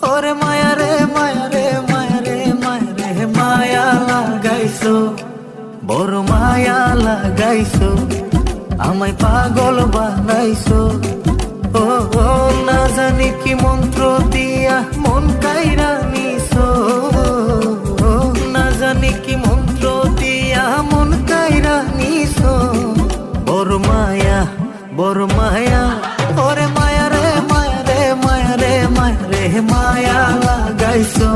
ওরে মায়া রে মায়া রে মায়া রে মায়া রে মায়া লাগাইছো, বড় মায়া লাগাইছো, আমায় পাগল বানাইছো। ও ও না জানি কি মন্ত্র দিয়া মন কাইরা নিছো, না জানি কি মন্ত্র দিয়া মন কাইরা নিছো। বড় মায়া বড় মায়া, ওরে মায়া রে মায়া রে মায়া রে মায়া রে মায়া লাগাইছো।